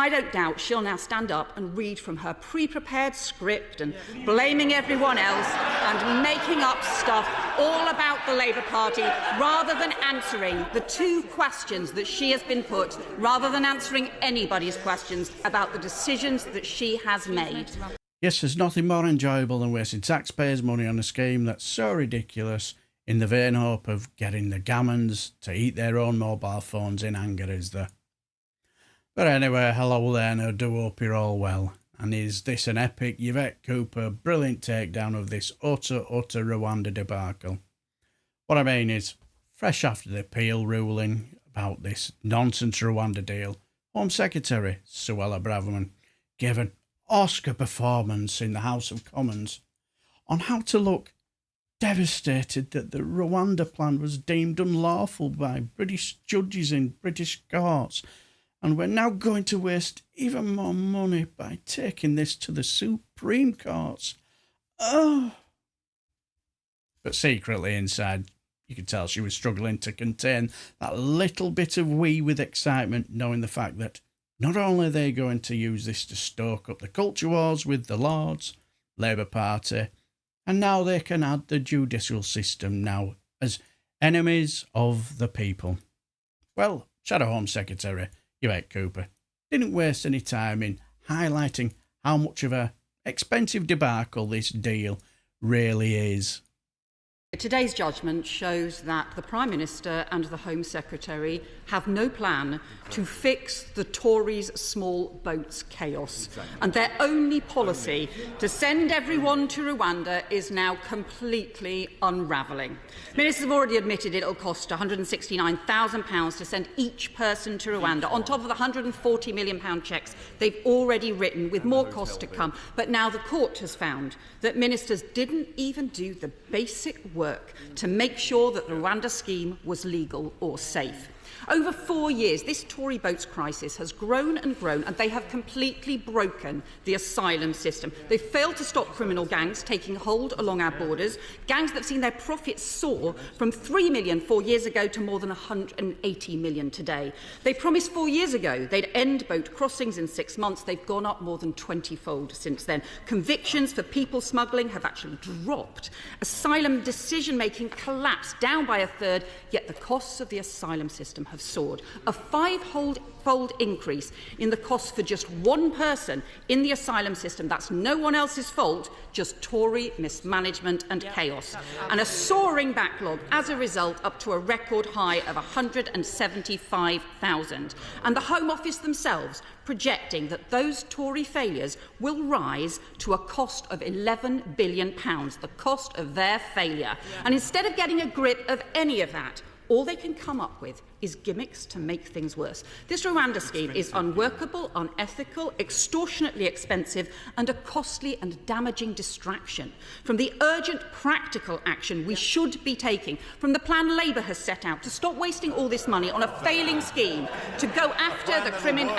I don't doubt she'll now stand up and read from her pre-prepared script and blaming everyone else and making up stuff all about the Labour Party rather than answering the two questions that she has been put, rather than answering anybody's questions about the decisions that she has made. Yes, there's nothing more enjoyable than wasting taxpayers' money on a scheme that's so ridiculous in the vain hope of getting the gammons to eat their own mobile phones in anger, is there? But anyway, hello there, and I do hope you're all well. And is this an epic Yvette Cooper brilliant takedown of this utter Rwanda debacle? What I mean is, fresh after the appeal ruling about this nonsense Rwanda deal, Home Secretary Suella Braverman gave an Oscar performance in the House of Commons on how to look devastated that the Rwanda plan was deemed unlawful by British judges in British courts, and we're now going to waste even more money by taking this to the Supreme Courts. Oh! But secretly inside, you could tell she was struggling to contain that little bit of wee with excitement, knowing the fact that not only are they going to use this to stoke up the culture wars with the Lords, Labour Party, and now they can add the judicial system now as enemies of the people. Well, Shadow Home Secretary Yvette Cooper didn't waste any time in highlighting how much of a expensive debacle this deal really is. Today's judgment shows that the Prime Minister and the Home Secretary have no plan to fix the Tories' small boats chaos. And their only policy to send everyone to Rwanda is now completely unravelling. Ministers have already admitted it will cost £169,000 to send each person to Rwanda, on top of the £140 million cheques they've already written, with more costs to come. But now the court has found that ministers didn't even do the basic work to make sure that the Rwanda scheme was legal or safe. Over 4 years, this Tory boats crisis has grown and grown, and they have completely broken the asylum system. They've failed to stop criminal gangs taking hold along our borders, gangs that have seen their profits soar from 3 million 4 years ago to more than 180 million today. They promised 4 years ago they'd end boat crossings in 6 months. They've gone up more than 20-fold since then. Convictions for people smuggling have actually dropped. Asylum decision-making collapsed, down by a third, yet the costs of the asylum system have soared. A 5-fold increase in the cost for just one person in the asylum system. That's no one else's fault, just Tory mismanagement and chaos. And a soaring backlog as a result, up to a record high of 175,000. And the Home Office themselves projecting that those Tory failures will rise to a cost of £11 billion, the cost of their failure. And instead of getting a grip of any of that, all they can come up with is gimmicks to make things worse. This Rwanda scheme is unworkable, unethical, extortionately expensive, and a costly and damaging distraction from the urgent practical action we should be taking, from the plan Labour has set out to stop wasting all this money on a failing scheme to go after the criminal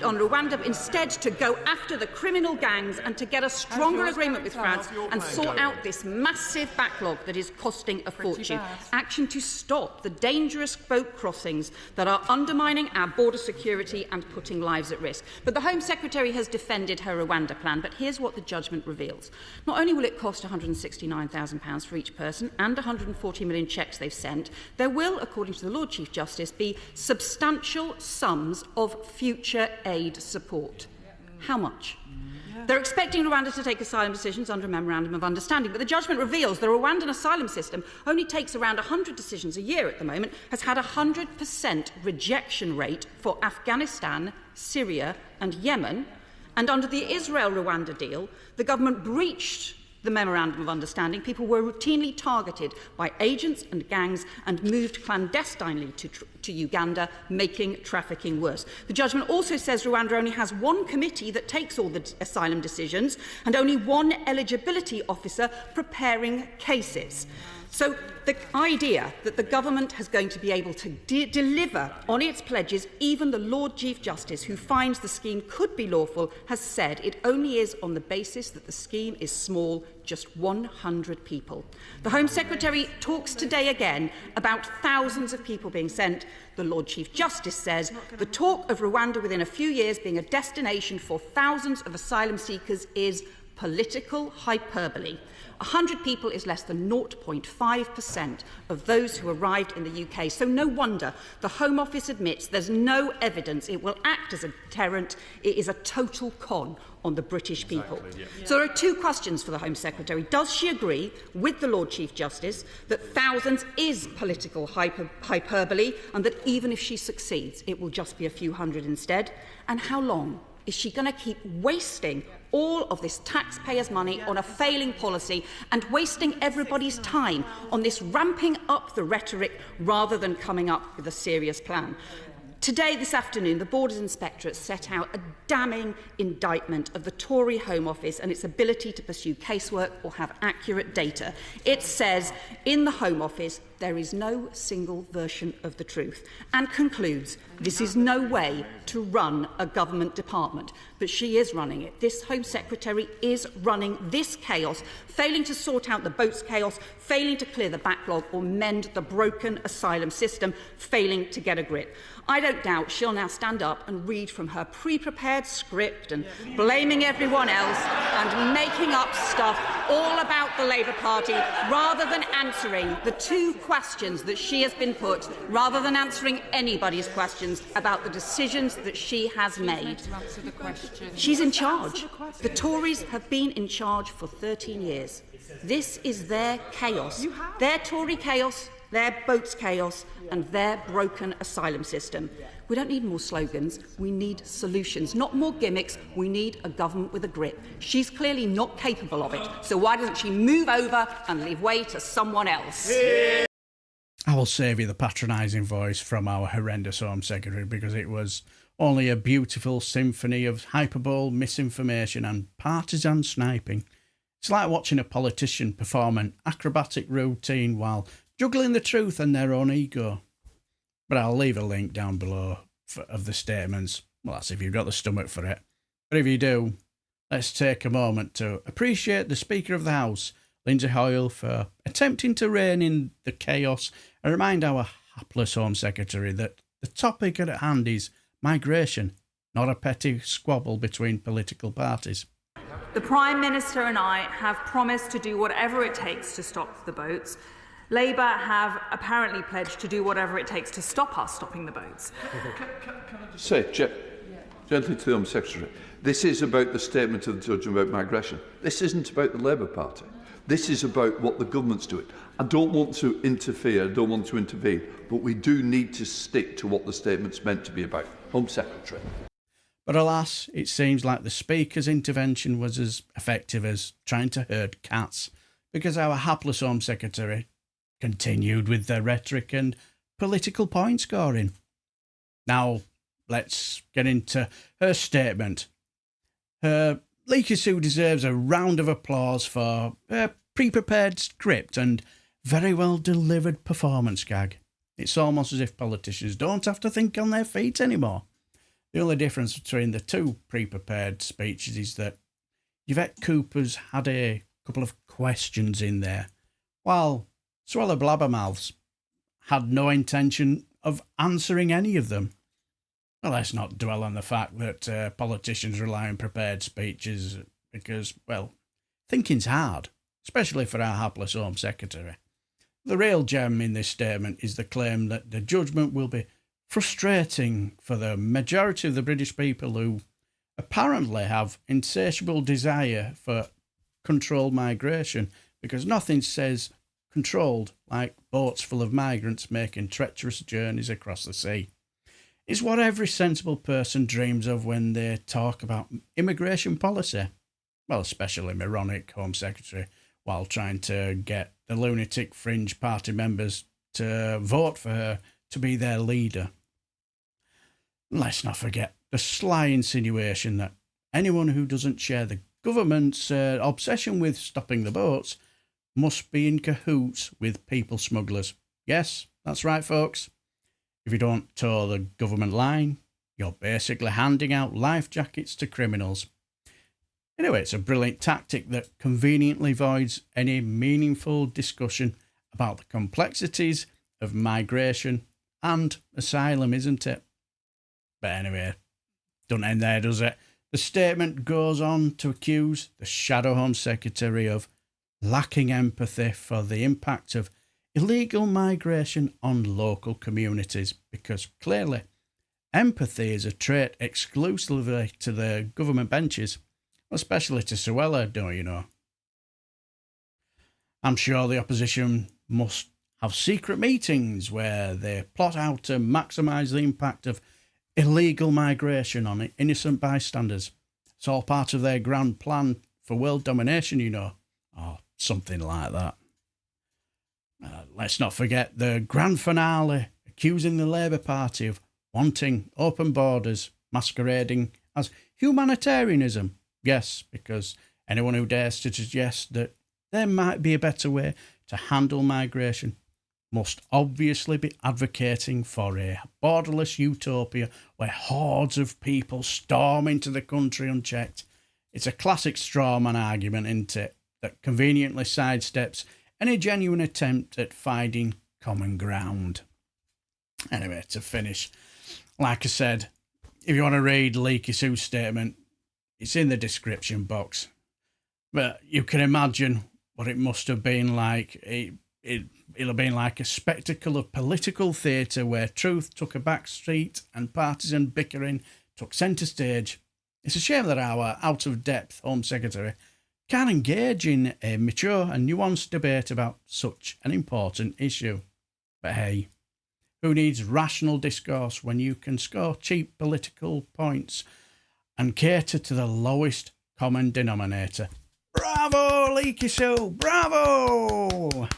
on Rwanda, instead to go after the criminal gangs and to get a stronger agreement with France and sort out this massive backlog that is costing a fortune. Action to stop the dangerous boat crossings that are undermining our border security and putting lives at risk. But the Home Secretary has defended her Rwanda plan, but here's what the judgment reveals. Not only will it cost £169,000 for each person and 140 million cheques they've sent, there will, according to the Lord Chief Justice, be substantial sums of future aid support. How much? They're expecting Rwanda to take asylum decisions under a Memorandum of Understanding, but the judgment reveals the Rwandan asylum system only takes around 100 decisions a year at the moment, has had a 100% rejection rate for Afghanistan, Syria and Yemen, and under the Israel-Rwanda deal, the government breached the Memorandum of Understanding. People were routinely targeted by agents and gangs and moved clandestinely to Uganda, making trafficking worse. The judgment also says Rwanda only has one committee that takes all the asylum decisions and only one eligibility officer preparing cases. So the idea that the government is going to be able to deliver on its pledges, even the Lord Chief Justice, who finds the scheme could be lawful, has said it only is on the basis that the scheme is small, just 100 people. The Home Secretary talks today again about thousands of people being sent, The Lord Chief Justice says the talk of Rwanda within a few years being a destination for thousands of asylum seekers is political hyperbole. 100 people is less than 0.5% of those who arrived in the UK. So no wonder the Home Office admits there's no evidence it will act as a deterrent. It is a total con on the British people. Exactly, yeah. So there are two questions for the Home Secretary. Does she agree with the Lord Chief Justice that thousands is political hyperbole and that even if she succeeds, it will just be a few hundred instead? And how long is she going to keep wasting all of this taxpayers' money on a failing policy and wasting everybody's time on this ramping up the rhetoric rather than coming up with a serious plan? Today, this afternoon, the Borders Inspectorate set out a damning indictment of the Tory Home Office and its ability to pursue casework or have accurate data. It says in the Home Office there is no single version of the truth and concludes this is no way to run a government department. But she is running it. This Home Secretary is running this chaos, failing to sort out the boat's chaos, failing to clear the backlog or mend the broken asylum system, failing to get a grip. I don't doubt she'll now stand up and read from her pre-prepared script and blaming everyone else and making up stuff all about the Labour Party rather than answering the two questions that she has been put, rather than answering anybody's questions about the decisions that she has made. She's in charge. The Tories have been in charge for 13 years. This is their chaos, their Tory chaos, their boat's chaos and their broken asylum system. We don't need more slogans, we need solutions, not more gimmicks. We need a government with a grip. She's clearly not capable of it, so why doesn't she move over and leave way to someone else? I will save you the patronising voice from our horrendous Home Secretary because it was only a beautiful symphony of hyperbole, misinformation and partisan sniping. It's like watching a politician perform an acrobatic routine while juggling the truth and their own ego. But I'll leave a link down below of the statements. Well, that's if you've got the stomach for it. But if you do, let's take a moment to appreciate the Speaker of the House, Lindsay Hoyle, for attempting to rein in the chaos and remind our hapless Home Secretary that the topic at hand is migration, not a petty squabble between political parties. The Prime Minister and I have promised to do whatever it takes to stop the boats. Labour have apparently pledged to do whatever it takes to stop us stopping the boats. Can I just say, gently to the Home Secretary, this is about the statement of the judge about migration. This isn't about the Labour Party. This is about what the government's doing. I don't want to interfere, I don't want to intervene, but we do need to stick to what the statement's meant to be about. Home Secretary. But alas, it seems like the Speaker's intervention was as effective as trying to herd cats, because our hapless Home Secretary continued with their rhetoric and political point scoring. Now, let's get into her statement. Her Leaky Sue deserves a round of applause for her pre-prepared script and very well delivered performance gag. It's almost as if politicians don't have to think on their feet anymore. The only difference between the two pre-prepared speeches is that Yvette Cooper's had a couple of questions in there, while Suella Braverman had no intention of answering any of them. Well, let's not dwell on the fact that politicians rely on prepared speeches because, well, thinking's hard, especially for our hapless Home Secretary. The real gem in this statement is the claim that the judgment will be frustrating for the majority of the British people who apparently have insatiable desire for controlled migration, because nothing says controlled like boats full of migrants making treacherous journeys across the sea. It's what every sensible person dreams of when they talk about immigration policy. Well, especially moronic Home Secretary, while trying to get the lunatic fringe party members to vote for her to be their leader. Let's not forget the sly insinuation that anyone who doesn't share the government's obsession with stopping the boats must be in cahoots with people smugglers. Yes, that's right, folks. If you don't toe the government line, you're basically handing out life jackets to criminals. Anyway, it's a brilliant tactic that conveniently voids any meaningful discussion about the complexities of migration and asylum, isn't it? But anyway, don't end there, does it? The statement goes on to accuse the Shadow Home Secretary of lacking empathy for the impact of illegal migration on local communities, because clearly empathy is a trait exclusively to the government benches, especially to Suella, don't you know? I'm sure the opposition must have secret meetings where they plot how to maximise the impact of illegal migration on innocent bystanders. It's all part of their grand plan for world domination, you know, or something like that. Let's not forget the grand finale accusing the Labour Party of wanting open borders masquerading as humanitarianism. Yes, because anyone who dares to suggest that there might be a better way to handle migration must obviously be advocating for a borderless utopia where hordes of people storm into the country unchecked. It's a classic strawman argument, isn't it, that conveniently sidesteps any genuine attempt at finding common ground. Anyway, to finish, like I said, if you want to read Leaky Sue's statement, it's in the description box. But you can imagine what it must have been like. It'll have been like a spectacle of political theatre where truth took a back street and partisan bickering took centre stage. It's a shame that our out-of-depth Home Secretary can't engage in a mature and nuanced debate about such an important issue. But hey, who needs rational discourse when you can score cheap political points and cater to the lowest common denominator? Bravo, Leaky Sue! Bravo!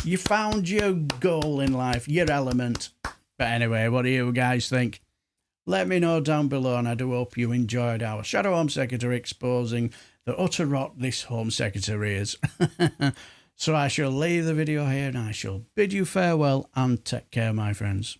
You found your goal in life, your element. But anyway, what do you guys think? Let me know down below, and I do hope you enjoyed our Shadow Home Secretary exposing the utter rot this Home Secretary is. So I shall leave the video here, and I shall bid you farewell and take care, my friends.